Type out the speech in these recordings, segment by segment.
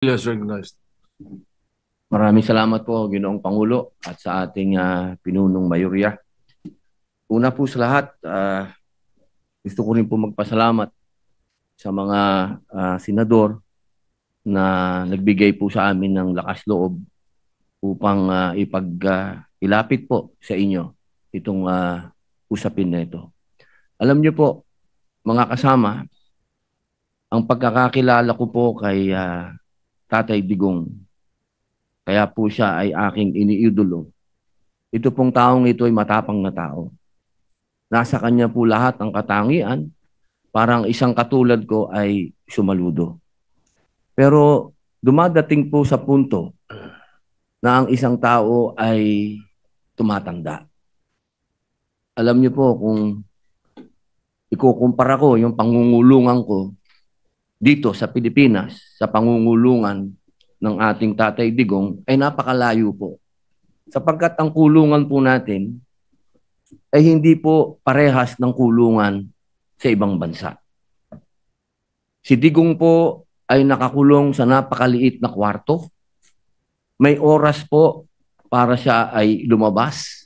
Yes, recognized. Maraming salamat po, Ginoong Pangulo, at sa ating pinunong mayorya. Una po sa lahat, gusto ko rin po magpasalamat sa mga senador na nagbigay po sa amin ng lakas loob upang ilapit po sa inyo itong usapin na ito. Alam niyo po, mga kasama, ang pagkakakilala ko po kay Tatay Digong, kaya po siya ay aking iniidolo. Ito pong taong ito ay matapang na tao. Nasa kanya po lahat ng katangian, parang isang katulad ko ay sumaludo. Pero dumadating po sa punto na ang isang tao ay tumatanda. Alam niyo po, kung ikukumpara ko yung pangungulungan ko dito sa Pilipinas, sa pangungulungan ng ating Tatay Digong, ay napakalayo po. Sapagkat ang kulungan po natin ay hindi po parehas ng kulungan sa ibang bansa. Si Digong po ay nakakulong sa napakaliit na kwarto. May oras po para siya ay lumabas.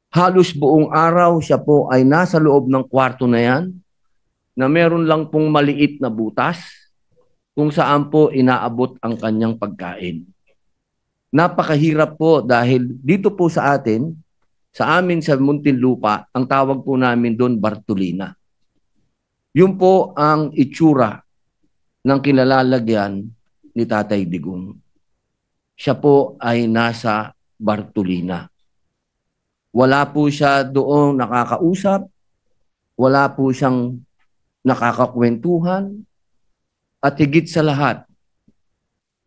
Halos buong araw siya po ay nasa loob ng kwarto na yan, na meron lang pong maliit na butas kung saan po inaabot ang kanyang pagkain. Napakahirap po dahil dito po sa atin, sa amin sa Muntinlupa, ang tawag po namin doon Bartolina. Yun po ang itsura ng kinalalagyan ni Tatay Digong. Siya po ay nasa Bartolina. Wala po siya doon nakakausap, wala po siyang nakakakwentuhan, at higit sa lahat,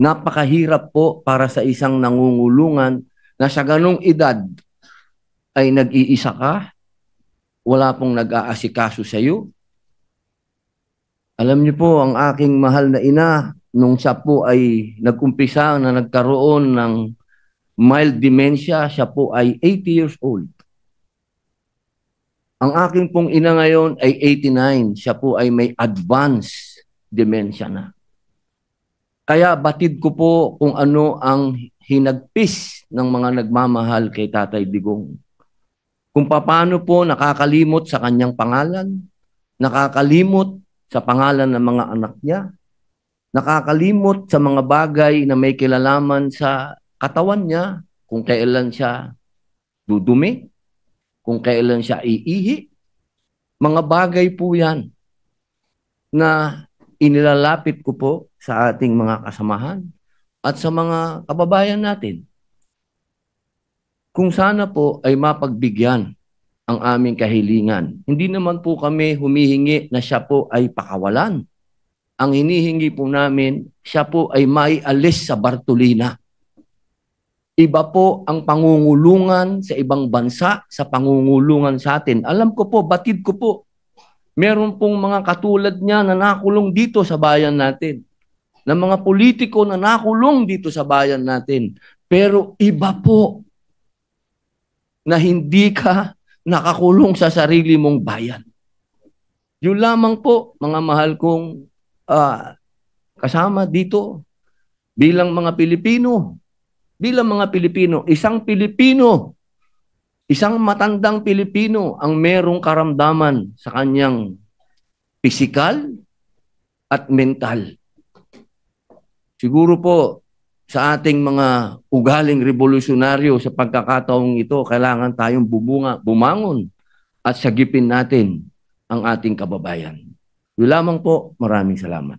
napakahirap po para sa isang nangungulungan na sa ganong edad ay nag-iisa ka, wala pong nag-aasikaso sa iyo. Alam niyo po, ang aking mahal na ina, nung siya po ay nag-umpisa na nagkaroon ng mild dementia, siya po ay 80 years old. Ang aking pong ina ngayon ay 89, siya po ay may advanced dementia na. Kaya batid ko po kung ano ang hinagpis ng mga nagmamahal kay Tatay Digong. Kung paano po nakakalimot sa kanyang pangalan, nakakalimot sa pangalan ng mga anak niya, nakakalimot sa mga bagay na may kilalaman sa katawan niya, kung kailan siya dudumi, kung kailan siya iihi. Mga bagay po yan na inilalapit ko po sa ating mga kasamahan at sa mga kababayan natin. Kung sana po ay mapagbigyan ang aming kahilingan. Hindi naman po kami humihingi na siya po ay pakawalan. Ang hinihingi po namin, siya po ay maialis sa Bartolina. Iba po ang pangungulungan sa ibang bansa sa pangungulungan sa atin. Alam ko po, batid ko po, meron pong mga katulad niya na nakulong dito sa bayan natin, na mga politiko na nakulong dito sa bayan natin. Pero iba po na hindi ka nakakulong sa sarili mong bayan. Yun lamang po, mga mahal kong kasama dito bilang mga Pilipino. Bilang mga Pilipino, isang matandang Pilipino ang merong karamdaman sa kanyang pisikal at mental. Siguro po sa ating mga ugaling revolusyonaryo sa pagkakataong ito, kailangan tayong bumangon at sagipin natin ang ating kababayan. Yun lamang po, maraming salamat.